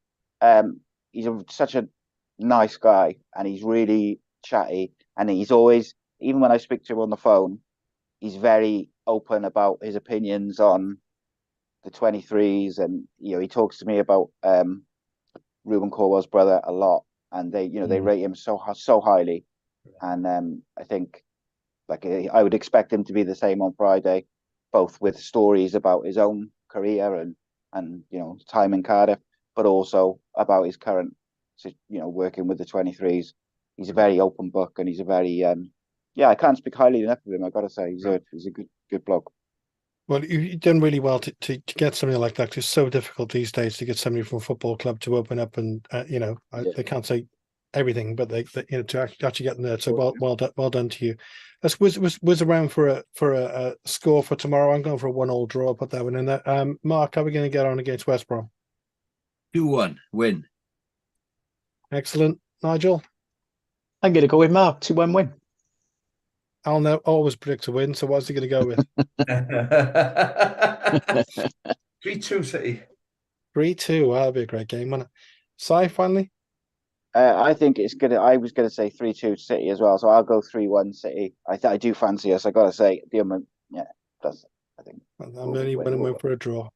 he's such a nice guy, and he's really chatty, and he's always, even when I speak to him on the phone, he's very open about his opinions on the 23s, and he talks to me about Ruben Corwell's brother a lot, and they rate him so highly, and I think I would expect him to be the same on Friday, both with stories about his own career and time in Cardiff, but also about his current working with the 23s. He's a very open book, and he's a very I can't speak highly enough of him. I gotta say, he's a good bloke. Well, you've done really well to get something like that. It's so difficult these days to get somebody from a football club to open up, and they can't say everything, but they to actually get in there. So well done to you. Let's whiz around for a score for tomorrow. I'm going for a 1-1 draw. I'll put that one in there. Mark, how are we going to get on against West Brom? 2-1 win. Excellent. Nigel? I'm going to go with Mark, 2-1 win. I'll always predict a win, so what's he going to go with? 3-2 City. 3-2. Well, that'll be a great game, won't it? Si, finally? I think it's gonna. I was gonna say 3-2 City as well, so I'll go 3-1 City. I do fancy us. I gotta say, I think. I'm only going to win for a draw.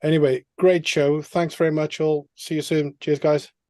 Anyway, great show. Thanks very much, all. See you soon. Cheers, guys.